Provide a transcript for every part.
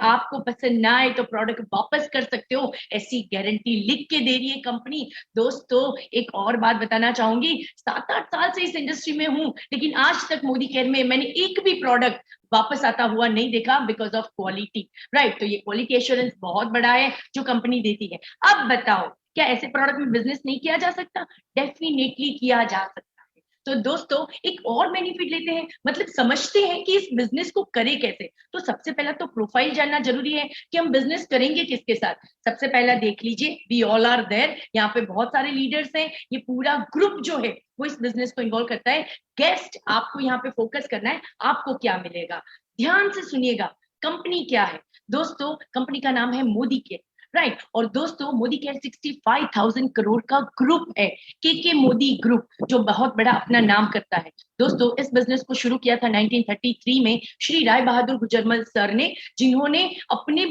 आपको पसंद ना आए तो प्रोडक्ट वापस कर सकते हो, ऐसी गारंटी लिख के दे रही है कंपनी। दोस्तों एक और बात बताना चाहूंगी, 7-8 साल से इस इंडस्ट्री में हूं, लेकिन आज तक मोदी केयर में मैंने एक भी प्रोडक्ट वापस आता हुआ नहीं देखा, बिकॉज ऑफ क्वालिटी। राइट, तो ये क्वालिटी एश्योरेंस बहुत बड़ा है जो कंपनी देती है। अब बताओ, क्या ऐसे प्रोडक्ट में बिजनेस नहीं किया जा सकता? डेफिनेटली किया जा सकता है। तो दोस्तों एक और बेनिफिट लेते हैं, मतलब समझते हैं कि इस बिजनेस को करें कैसे। तो सबसे पहला तो प्रोफाइल जानना जरूरी है कि हम बिजनेस करेंगे किसके साथ। सबसे पहला देख लीजिए, वी ऑल आर देयर, यहाँ पे बहुत सारे लीडर्स हैं, ये पूरा ग्रुप जो है वो इस बिजनेस को इन्वॉल्व करता है। गेस्ट आपको यहाँ पे फोकस करना है, आपको क्या मिलेगा, ध्यान से सुनिएगा। कंपनी क्या है दोस्तों? कंपनी का नाम है मोदी केयर। राइट, और दोस्तों मोदी केयर 65,000 करोड़ का ग्रुप है, के मोदी ग्रुप, जो बहुत बड़ा अपना नाम करता है। दोस्तों इस बिजनेस को शुरू किया था 1933 में श्री राय बहादुर गुजरमल सर ने, जिन्होंने अपने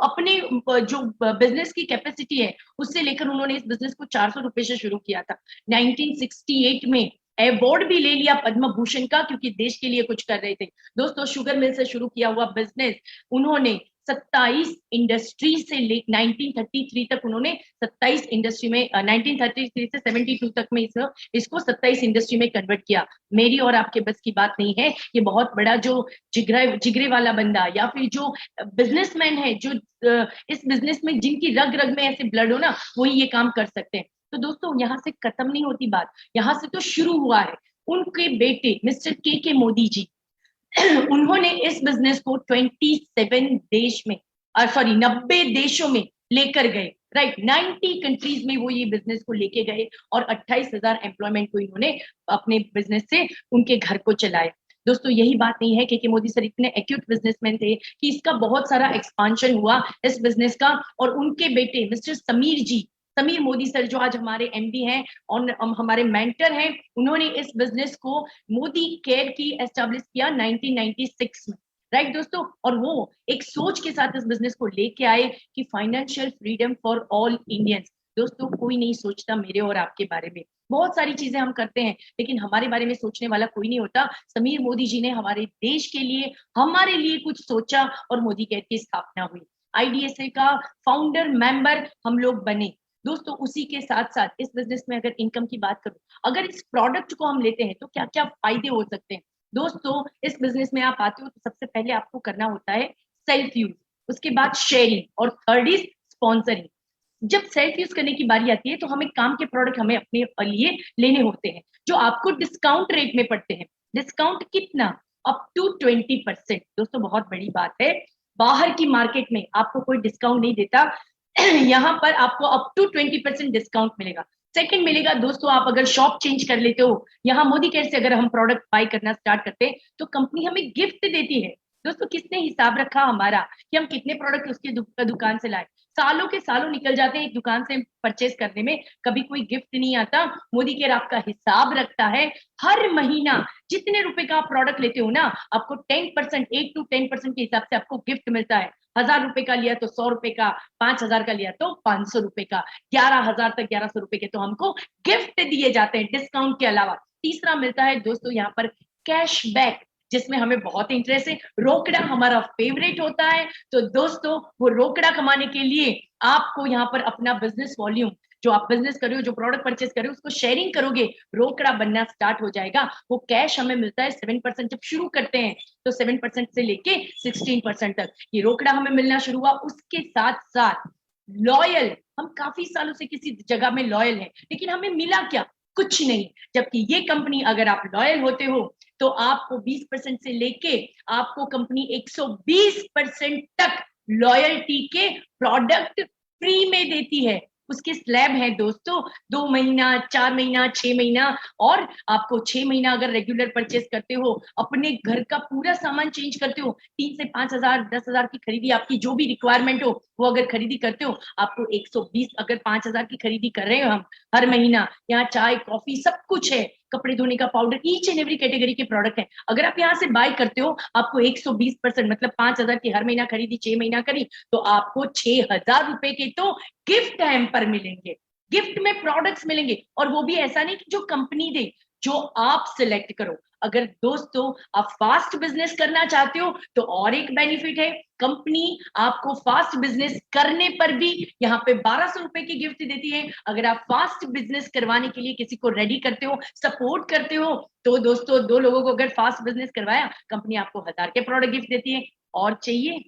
अपने जो बिजनेस की कैपेसिटी है उससे लेकर उन्होंने इस बिजनेस को 400 रुपए से शुरू किया था। 1968 में अवार्ड भी ले लिया पद्म भूषण का, क्योंकि देश के लिए कुछ कर रहे थे। दोस्तों शुगर मिल से शुरू किया हुआ बिजनेस उन्होंने 27 इंडस्ट्री से 1933 तक उन्होंने 27 इंडस्ट्री में 1933 से 72 तक में इसको 27 इंडस्ट्री में कन्वर्ट किया। मेरी और आपके बस की बात नहीं है, ये बहुत बड़ा जो जिगरे वाला बंदा या फिर जो बिजनेसमैन है, जो इस बिजनेस में जिनकी रग रग में ऐसे ब्लड हो ना, वही ये काम कर सकते हैं। तो दोस्तों यहाँ से खत्म नहीं होती बात, यहाँ से तो शुरू हुआ है। उनके बेटे मिस्टर के मोदी जी उन्होंने इस बिजनेस को 27 देश में, सॉरी 90 देशों में लेकर गए। राइट, 90 कंट्रीज में वो ये बिजनेस को लेके गए और 28,000 एम्प्लॉयमेंट को इन्होंने अपने बिजनेस से उनके घर को चलाया। दोस्तों यही बात नहीं है कि मोदी सर इतने एक्यूट बिजनेसमैन थे कि इसका बहुत सारा एक्सपांशन हुआ इस बिजनेस का। और उनके बेटे मिस्टर समीर जी, समीर मोदी सर जो आज हमारे एमडी हैं और हमारे मेंटर हैं, उन्होंने इस बिजनेस को मोदी केयर की एस्टेब्लिश किया 1996 में। राइट दोस्तों, और वो एक सोच के साथ इस बिजनेस को लेके आए कि financial freedom for all Indians. दोस्तों कोई नहीं सोचता मेरे और आपके बारे में, बहुत सारी चीजें हम करते हैं लेकिन हमारे बारे में सोचने वाला कोई नहीं होता। समीर मोदी जी ने हमारे देश के लिए, हमारे लिए कुछ सोचा और मोदी केयर की स्थापना हुई। आईडीएसए का फाउंडर मेंबर हम लोग बने। दोस्तों उसी के साथ साथ इस बिजनेस में अगर इनकम की बात करूं, अगर इस प्रोडक्ट को हम लेते हैं तो क्या क्या फायदे हो सकते हैं। दोस्तों इस बिजनेस में आप आते हो तो सबसे पहले आपको करना होता है सेल्फ यूज, उसके बाद शेयरिंग और थर्ड इज स्पॉन्सरिंग। जब सेल्फ यूज करने की बारी आती है तो हमें काम के प्रोडक्ट हमें अपने लिए लेने होते हैं जो आपको डिस्काउंट रेट में पड़ते हैं। डिस्काउंट कितना? Up to 20%। दोस्तों बहुत बड़ी बात है, बाहर की मार्केट में आपको कोई डिस्काउंट नहीं देता, यहाँ पर आपको अप टू 20% डिस्काउंट मिलेगा। सेकंड मिलेगा दोस्तों, आप अगर शॉप चेंज कर लेते हो, यहाँ मोदी केयर से अगर हम प्रोडक्ट बाय करना स्टार्ट करते हैं तो कंपनी हमें गिफ्ट देती है। दोस्तों किसने हिसाब रखा हमारा कि हम कितने प्रोडक्ट उसके दुकान से लाए? सालों के सालों निकल जाते हैं एक दुकान से परचेस करने में, कभी कोई गिफ्ट नहीं आता। मोदी केयर आपका हिसाब रखता है, हर महीना जितने रुपए का आप प्रोडक्ट लेते हो ना, आपको 10%, 8 to 10% के हिसाब से आपको गिफ्ट मिलता है। 1,000 रुपए का लिया तो 100 रुपए का, 5,000 का लिया तो 500 रुपए का, 11,000 तक 1,100 रुपए के तो हमको गिफ्ट दिए जाते हैं डिस्काउंट के अलावा। तीसरा मिलता है दोस्तों यहाँ पर कैशबैक, जिसमें हमें बहुत इंटरेस्ट है। रोकड़ा हमारा फेवरेट होता है, तो दोस्तों वो रोकड़ा कमाने के लिए आपको यहाँ पर अपना बिजनेस वॉल्यूम, जो आप बिजनेस कर रहे हो, जो प्रोडक्ट परचेस कर रहे हो, उसको शेयरिंग करोगे, रोकड़ा बनना स्टार्ट हो जाएगा। वो कैश हमें मिलता है 7%। जब शुरू करते हैं तो 7% से लेके 16% तक ये रोकड़ा हमें मिलना शुरू हुआ। उसके साथ साथ लॉयल, हम काफी सालों से किसी जगह में लॉयल हैं, लेकिन हमें मिला क्या? कुछ नहीं। जबकि ये कंपनी, अगर आप लॉयल होते हो तो आपको 20% से लेके आपको कंपनी 120% तक लॉयल्टी के प्रोडक्ट फ्री में देती है। उसके स्लैब है दोस्तों, 2 महीना, 4 महीना, 6 महीना। और आपको 6 महीना अगर रेगुलर परचेस करते हो, अपने घर का पूरा सामान चेंज करते हो, 3 से 5,000, 10,000 की खरीदी, आपकी जो भी रिक्वायरमेंट हो वो अगर खरीदी करते हो, आपको 120, अगर 5,000 की खरीदी कर रहे हो हम हर महीना, यहाँ चाय कॉफी सब कुछ है, कपड़े धोने का powder, each and every category के प्रोडक्ट है। अगर आप यहाँ से बाय करते हो, आपको 120%, मतलब 5,000 की हर महीना खरीदी, 6 महीना करी, तो आपको 6,000 रुपए के तो गिफ्ट हैम्पर मिलेंगे, गिफ्ट में प्रोडक्ट्स मिलेंगे। और वो भी ऐसा नहीं कि जो कंपनी दे, जो आप सिलेक्ट करो। अगर दोस्तों आप फास्ट बिजनेस करना चाहते हो तो और एक बेनिफिट है, कंपनी आपको फास्ट बिजनेस करने पर भी यहाँ पे 1200 रुपए की गिफ्ट देती है। अगर आप फास्ट बिजनेस करवाने के लिए किसी को रेडी करते हो, सपोर्ट करते हो, तो दोस्तों 2 लोगों को अगर फास्ट बिजनेस करवाया, कंपनी आपको 1000 के प्रोडक्ट गिफ्ट देती है। और चाहिए?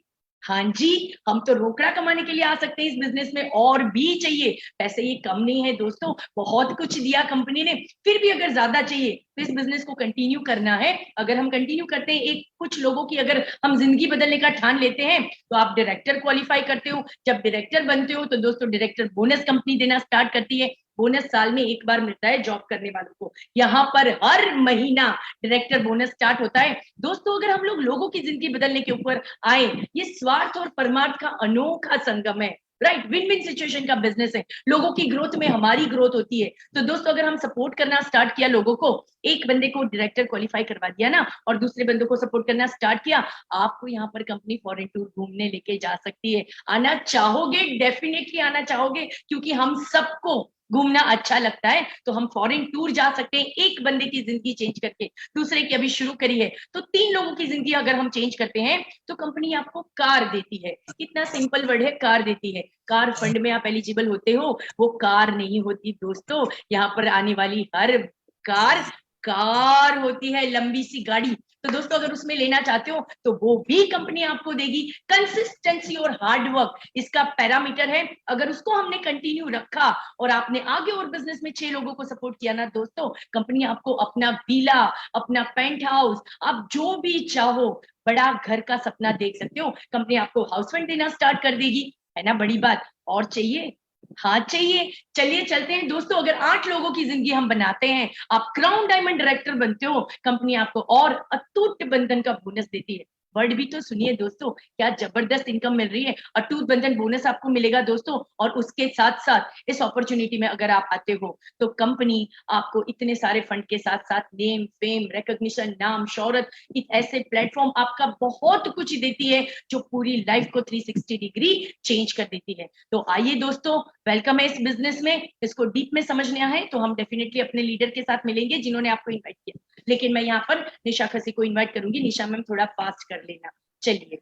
हाँ जी, हम तो रोकड़ा कमाने के लिए आ सकते हैं इस बिजनेस में, और भी चाहिए। पैसे ये कम नहीं है दोस्तों, बहुत कुछ दिया कंपनी ने, फिर भी अगर ज्यादा चाहिए तो इस बिजनेस को कंटिन्यू करना है। अगर हम कंटिन्यू करते हैं, एक कुछ लोगों की अगर हम जिंदगी बदलने का ठान लेते हैं, तो आप डायरेक्टर क्वालिफाई करते हो। जब डायरेक्टर बनते हो तो दोस्तों डायरेक्टर बोनस कंपनी देना स्टार्ट करती है। बोनस साल में एक बार मिलता है जॉब करने वालों को, यहाँ पर हर महीना डायरेक्टर बोनस स्टार्ट होता है। दोस्तों अगर हम लोग लोगों की जिंदगी बदलने के ऊपर आए, ये स्वार्थ और परमार्थ का अनोखा संगम है, राइट? विन विन सिचुएशन का बिजनेस है, लोगों की ग्रोथ में हमारी ग्रोथ होती है। तो दोस्तों अगर हम सपोर्ट करना स्टार्ट किया लोगों को, एक बंदे को डायरेक्टर क्वालिफाई करवा दिया ना, और दूसरे बंदों को सपोर्ट करना स्टार्ट किया, आपको यहाँ पर कंपनी फॉरेन टूर घूमने लेके जा सकती है। आना चाहोगे? डेफिनेटली आना चाहोगे, क्योंकि हम सबको घूमना अच्छा लगता है। तो हम फॉरेन टूर जा सकते हैं, एक बंदे की जिंदगी चेंज करके। दूसरे की अभी शुरू करी है, तो 3 लोगों की जिंदगी अगर हम चेंज करते हैं, तो कंपनी आपको कार देती है। कितना सिंपल वर्ड है, कार देती है। कार फंड में आप एलिजिबल होते हो, वो कार नहीं होती दोस्तों। यहाँ पर आने वाली हर कार कार होती है, लंबी सी गाड़ी। तो दोस्तों अगर उसमें लेना चाहते हो तो वो भी कंपनी आपको देगी। कंसिस्टेंसी और हार्ड वर्क इसका पैरामीटर है। अगर उसको हमने कंटिन्यू रखा और आपने आगे और बिजनेस में 6 लोगों को सपोर्ट किया ना दोस्तों, कंपनी आपको अपना विला, अपना पेंट हाउस, आप जो भी चाहो बड़ा घर का सपना देख सकते हो। कंपनी आपको हाउस रेंट देना स्टार्ट कर देगी, है ना? बड़ी बात। और चाहिए? हाँ चाहिए। चलिए चलते हैं दोस्तों, अगर 8 लोगों की जिंदगी हम बनाते हैं, आप क्राउन डायमंड डायरेक्टर बनते हो, कंपनी आपको और अटूट बंधन का बोनस देती है। वर्ड भी तो सुनिए दोस्तों, क्या जबरदस्त इनकम मिल रही है। अटूट बंधन बोनस आपको मिलेगा दोस्तों, और उसके साथ साथ इस अपॉर्चुनिटी में अगर आप आते हो तो कंपनी आपको इतने सारे फंड के साथ साथ नेम, फेम, रिकॉग्निशन, नाम, शोहरत, ऐसे प्लेटफॉर्म आपका बहुत कुछ देती है, जो पूरी लाइफ को 360 डिग्री चेंज कर देती है। तो आइए दोस्तों, वेलकम है इस बिजनेस में। इसको डीप में समझना है तो हम डेफिनेटली अपने लीडर के साथ मिलेंगे जिन्होंने आपको इन्वाइट किया। लेकिन मैं यहाँ पर निशा खसी को इन्वाइट करूंगी। निशा मैम थोड़ा फास्ट कर लेना। चलिए।